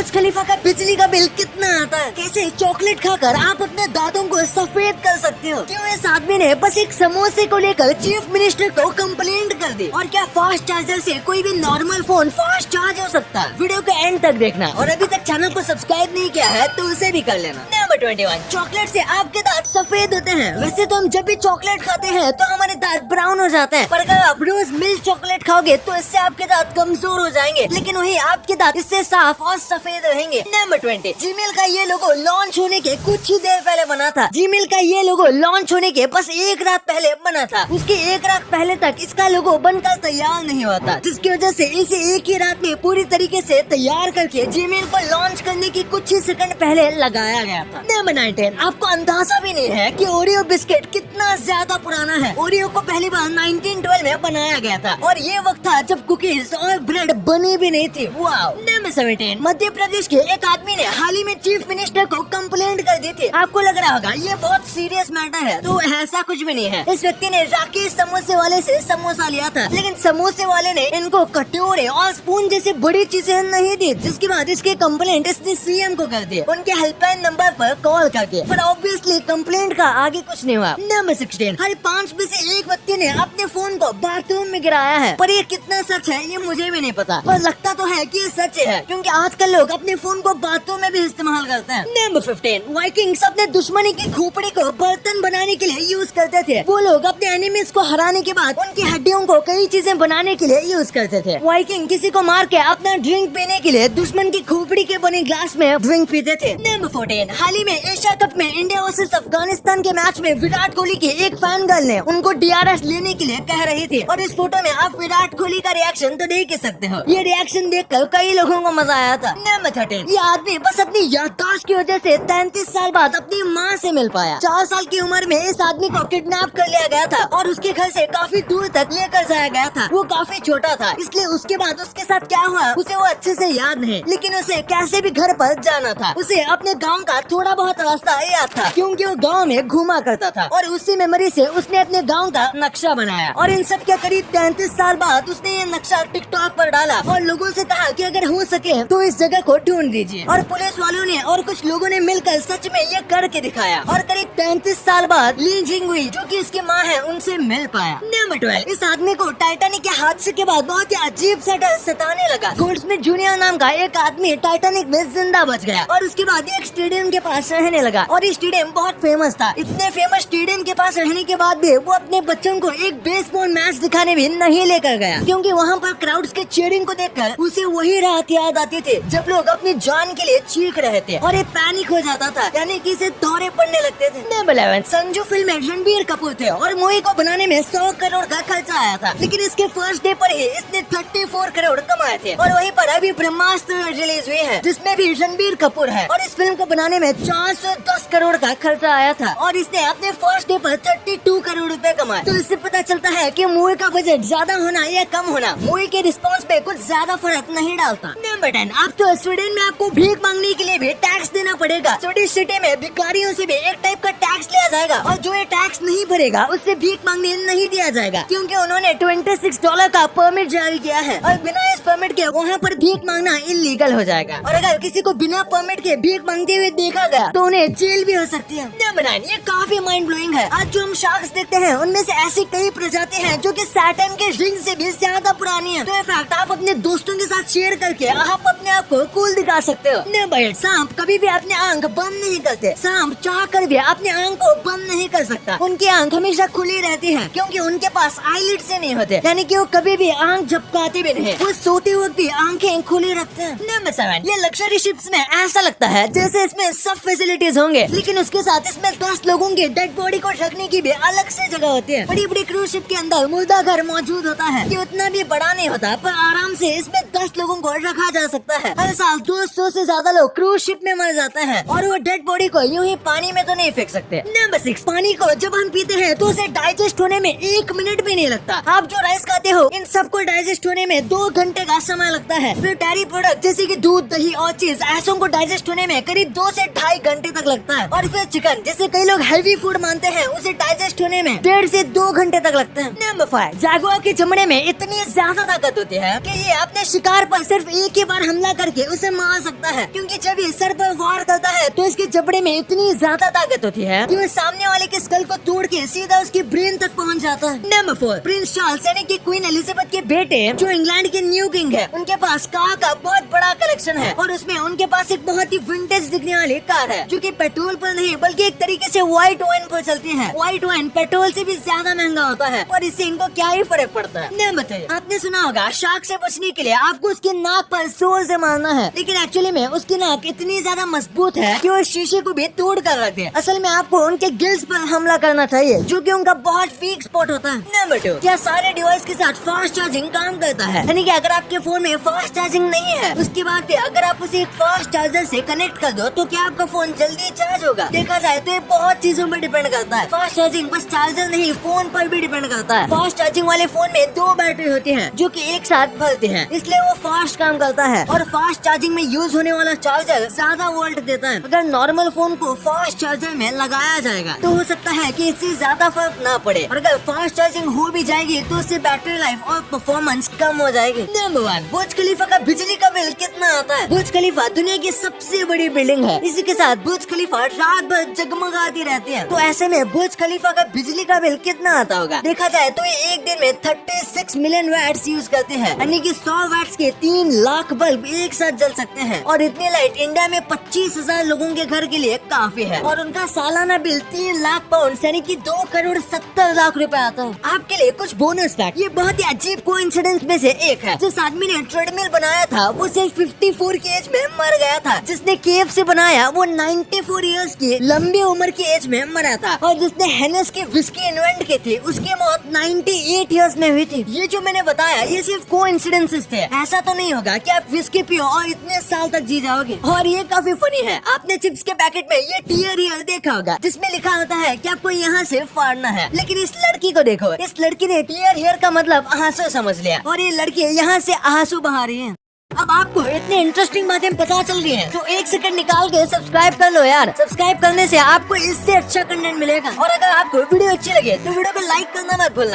बुर्ज खलीफा का बिजली का बिल कितना आता है, कैसे चॉकलेट खाकर आप अपने दांतों को सफेद कर सकते हो, क्यों इस आदमी ने बस एक समोसे को लेकर चीफ मिनिस्टर को कंप्लेंट कर दी, और क्या फास्ट चार्जर से कोई भी नॉर्मल फोन फास्ट चार्ज हो सकता है। वीडियो को एंड तक देखना, और अभी तक चैनल को सब्सक्राइब नहीं किया है तो उसे भी कर लेना। नंबर 21, चॉकलेट से आपके दांत सफेद होते हैं। वैसे तो हम जब भी चॉकलेट खाते हैं तो हमारे दांत ब्राउन हो जाते हैं, पर अगर आप रोज मिल्क चॉकलेट खाओगे तो इससे आपके दांत कमजोर हो जाएंगे, लेकिन वही आपके दांत इससे साफ और सफेद रहेंगे। नंबर 20, जीमेल का ये लोगो लॉन्च होने के कुछ ही देर पहले बना था। जीमेल का ये लोगो लॉन्च होने के बस एक रात पहले बना था। उसके एक रात पहले तक इसका लोगो बनकर तैयार नहीं हुआ था, जिसकी वजह से इसे एक ही रात में पूरी तरीके से तैयार करके जीमेल को लॉन्च करने की कुछ ही सेकंड पहले लगाया गया था। नंबर 19, आपको अंदाजा भी नहीं है कि ओरियो बिस्किट कितना ज्यादा पुराना है। ओरियो को पहली बार 1912 में बनाया गया था, और ये वक्त था जब कुकीज और ब्रेड बनी भी नहीं थी। वाओ। नंबर 17, मध्य प्रदेश के एक आदमी ने हाल ही में चीफ मिनिस्टर को कंप्लेंट कर दी थी। आपको लग रहा होगा ये बहुत सीरियस मैटर है, तो ऐसा कुछ भी नहीं है। इस व्यक्ति ने राकेश समोसे वाले से समोसा लिया था, लेकिन समोसे वाले ने इनको कटोरे और स्पून जैसी बड़ी चीजें नहीं दी, जिसके बाद इसकी कंप्लेंट इसने सीएम को कर दी, उनके हेल्पलाइन नंबर पर कॉल करके। पर ऑब्वियसली कंप्लेंट का आगे कुछ नहीं हुआ। नंबर 16, हर 5 में से एक व्यक्ति ने अपने फोन को बाथरूम में गिराया है, पर ये कितना सच है ये मुझे भी नहीं पता, पर लगता तो है कि ये सच है, क्योंकि आजकल लोग अपने फोन को बाथरूम में भी इस्तेमाल करते हैं। नंबर 15, वाइकिंग्स अपने दुश्मनी की खोपड़ी को बर्तन बनाने के लिए यूज करते थे। वो लोग अपने एनिमीज को हराने के बाद उनकी हड्डियों को कई चीजें बनाने के लिए यूज करते थे। वाइकिंग किसी को मार के अपना ड्रिंक पीने के लिए दुश्मन की खोपड़ी के बने ग्लास में ड्रिंक पीते थे। नंबर 14, हाल ही में एशिया कप में इंडिया वर्सेस अफगानिस्तान के मैच में विराट कोहली की एक फैन गर्ल ने उनको DRS लेने के लिए कह रही थी, और इस फोटो में आप विराट कोहली का रिएक्शन तो देख ही सकते हो। ये रिएक्शन देखकर कई लोगों को मजा आया था। नंबर 13, ये आदमी बस अपनी याददाश्त की वजह से 33 साल बाद अपनी माँ से मिल पाया। 4 साल की उम्र में इस आदमी को किडनैप कर लिया गया था, और उसके घर से काफी दूर तक लेकर जाया गया था। वो काफी छोटा था, इसलिए उसके बाद उसके साथ क्या हुआ उसे वो अच्छे से याद नहीं, लेकिन उसे कैसे भी घर पर जाना था। उसे अपने गाँव का थोड़ा बहुत रास्ता याद था, क्योंकि वो गाँव में घूमा करता था, और उसी मेमोरी से उसने अपने गाँव का नक्शा बनाया। और इन सब के करीब 33 साल बाद उसने ये नक्शा टिकटॉक पर डाला, और लोगों से कहा कि अगर हो सके तो इस जगह को ढूंढ दीजिए। और पुलिस वालों ने और कुछ लोगों ने मिलकर सच में ये करके दिखाया, और करीब 33 साल बाद ली जिंगुई जो कि उसकी माँ है उनसे मिल पाया। नंबर 12, इस आदमी को टाइटैनिक के हादसे के बाद बहुत ही अजीब सा डर सताने लगा। गोल्डस्मिथ जूनियर नाम का एक आदमी टाइटैनिक में जिंदा बच गया, और उसके बाद एक स्टेडियम के पास रहने लगा, और ये स्टेडियम बहुत फेमस था। इतने फेमस स्टेडियम के पास रहने के बाद भी वो अपने बच्चों को एक बेसबॉल मैच दिखाने भी नहीं लेकर गया, क्योंकि वहाँ पर क्राउड्स के चीयरिंग को देखकर उसे वही रात याद आती थी जब लोग अपनी जान के लिए चीख रहे थे, और ये पैनिक हो जाता था, यानी कि इसे दौरे पड़ने लगते थे। नंबर 11, संजू फिल्म में रणबीर कपूर थे, और मूवी को बनाने में 100 करोड़ का खर्चा आया था, लेकिन इसके फर्स्ट डे पर ही इसने 34 करोड़ कमाए थे। और वहीं पर अभी ब्रह्मास्त्र रिलीज हुई है, जिसमें भी रणबीर कपूर है, और इस फिल्म को बनाने में 410 करोड़ का खर्चा आया था, और इसने अपने फर्स्ट डे पर 32 करोड़ रुपए कमाए। तो इससे पता चलता है कि मूवी का बजट ज्यादा होना या कम होना मूवी के रिस्पॉन्स पे कुछ ज्यादा फर्क नहीं डालता। नंबर 10, अब तो स्वीडन में आपको भीख मांगने के लिए भी टैक्स देना पड़ेगा। स्वीडिश सिटी में भिखारियों से भी एक टाइप का टैक्स लिया जाएगा, और जो ये टैक्स नहीं भरेगा उससे भीख मांगने नहीं दिया जाएगा, क्योंकि उन्होंने $26 का परमिट जारी किया है, और बिना इस परमिट के वहाँ पर भीख मांगना इलीगल हो जाएगा। और अगर किसी को बिना परमिट के भीख मांगते हुए देखा गया तो उन्हें जेल भी हो सकती है। नंबर 9, ये काफी माइंड ब्लोइंग है। आज जो हम शार्क्स देखते हैं उनमें से ऐसी कई प्रजाति हैं जो कि सैटर्न के रिंग से भी ज्यादा पुरानी है। तो ये फैक्ट आप अपने दोस्तों के साथ शेयर करके आप अपने आप को कूल दिखा सकते हो। नंबर 8, सांप कभी भी अपने आंख बंद नहीं करते। सांप चाह कर भी अपने आंख को बंद नहीं कर सकता। उनकी आंख हमेशा खुली रहती है, क्योंकि उनके पास आईलिड से नहीं होते, यानी कि वो कभी भी आंख झपकाते भी नहीं। वो सोते वक्त भी आंखें खुली रखते हैं। नंबर 7, ये लग्जरी शिप्स में ऐसा लगता है जैसे इसमें सब फैसिलिटीज होंगे, लेकिन उसके साथ इसमें 10 लोगों के डेड बॉडी को रखने की भी अलग से जगह होती है। बड़ी बड़ी क्रूज शिप के अंदर मुर्दा घर मौजूद होता है, ये उतना भी बड़ा नहीं होता, पर आराम से इसमें 10 लोगों को रखा जा सकता है। हर साल 200 से ज्यादा लोग क्रूज शिप में मर जाते हैं, और वो डेड बॉडी को यूं ही पानी में तो नहीं फेंक सकते। नंबर 6, पानी को जब हम पीते हैं तो उसे डाइजेस्ट होने में 1 मिनट भी नहीं लगता। आप जो राइस खाते हो इन सबको डाइजेस्ट होने में 2 घंटे का समय लगता है। फिर डेयरी प्रोडक्ट जैसे कि दूध, दही और चीज ऐसों को डाइजेस्ट होने में करीब 2 से 2.5 घंटे तक लगता है। और फिर चिकन जैसे कई लोग हेल्दी फूड मानते हैं, उसे डाइजेस्ट होने में 1.5 से 2 घंटे तक लगते हैं। नंबर 5, जागुआर के चमड़े में इतनी ज्यादा ताकत होती है कि ये अपने शिकार पर सिर्फ एक ही बार हमला करके उसे मार सकता है, क्योंकि जब ये सर पर वार करता है तो इसके चमड़े में इतनी ज्यादा ताकत होती है कि वो सामने वाले के स्कल को तोड़ के सीधा उसकी ब्रेन तक पहुंच जाता है। नंबर 4, प्रिंस चार्ल्स यानी कि क्वीन एलिजाबेथ के बेटे जो इंग्लैंड के न्यू किंग है, उनके पास कार का बहुत बड़ा कलेक्शन है और उसमें उनके पास एक बहुत ही विंटेज दिखने वाली कार है जो कि पेट्रोल पर नहीं बल्कि एक तरीके से व्हाइट वाइन पर चलती है। व्हाइट वाइन पेट्रोल से भी ज्यादा महंगा होता है और इससे इनको क्या ही फर्क पड़ता है। नंबर 3, आपने सुना होगा शार्क से बचने के लिए आपको उसकी नाक पर जोर से मारना है, लेकिन एक्चुअली में उसकी नाक इतनी ज्यादा मजबूत है कि वो शीशे को भी तोड़ कर रख दे। असल में आपको उनके गिल्स पर हमला करना चाहिए जो कि उनका बहुत वीक स्पॉट होता है। नंबर 2, क्या सारे डिवाइस के साथ फास्ट चार्जिंग काम करता है? यानी कि अगर आपके फोन में फास्ट चार्जिंग नहीं है, उसके बाद अगर आप उसे एक फास्ट चार्जर से कनेक्ट कर दो तो क्या आपका फोन जल्दी चार्ज होगा? देखा जाए तो ये बहुत चीजों पर डिपेंड करता है। फास्ट चार्जिंग बस चार्जर नहीं, फोन पर भी डिपेंड करता है। फास्ट चार्जिंग वाले फोन में 2 बैटरी होती है जो कि एक साथ भरती है, इसलिए वो फास्ट काम करता है और फास्ट चार्जिंग में यूज होने वाला चार्जर ज्यादा वोल्ट देता है। अगर नॉर्मल फोन को फास्ट चार्जर में लगाया जाएगा तो हो सकता है कि इससे ज्यादा फर्क ना पड़े, और अगर फास्ट चार्जिंग हो भी जाएगी तो उससे बैटरी लाइफ और परफॉर्मेंस कम हो जाएगी। नंबर 1, बुर्ज खलीफा का बिजली का बिल कितना आता है? बुर्ज खलीफा दुनिया की सबसे बड़ी बिल्डिंग है, इसी के साथ बुर्ज खलीफा रात भर जगमगाती रहती है। तो ऐसे में बुर्ज खलीफा का बिजली का बिल कितना आता होगा? देखा जाए तो ये एक दिन में 36 मिलियन वैट्स यूज करते हैं, यानी कि 100 वैट्स के 3 लाख बल्ब एक साथ जल सकते हैं। और इतनी लाइट इंडिया में 25,000 लोगों के घर के लिए काफी है। और उनका सालाना बिल 3 लाख पाउंड यानी कि 2 करोड़ 70 लाख रुपए आता है। आपके लिए कुछ बोनस फैक्ट, ये बहुत ही अजीब कोइंसिडेंस में से एक है। जिस आदमी ने ट्रेडमिल बनाया था वो सिर्फ 54 की एज में मर गया था। जिसने KFC बनाया वो 94 इयर्स की लंबी उम्र की एज में मरा था। और जिसने हेनेस की विस्की इन्वेंट की थी उसकी मौत 98 इयर्स में हुई थी। ये जो मैंने बताया ये सिर्फ कोइंसिडेंसेस थे, ऐसा तो नहीं होगा कि आप विस्की पियो और इतने साल तक जी जाओगे। और ये काफी फनी है, आपने चिप्स के पैकेट में ये टीयर ईयर देखा होगा जिसमें लिखा होता है कि आपको यहाँ से फाड़ना है, लेकिन इस लड़की को देखो, इस लड़की ने टीयर हेयर का मतलब आंसू समझ लिया और ये लड़की यहाँ से आंसू बहा रही है। अब आपको इतने इंटरेस्टिंग बातें पता चल रही हैं, तो 1 सेकंड निकाल के सब्सक्राइब कर लो यार। सब्सक्राइब करने से आपको इससे अच्छा कंटेंट मिलेगा। और अगर आपको वीडियो अच्छी लगे तो वीडियो को लाइक करना मत भूलना।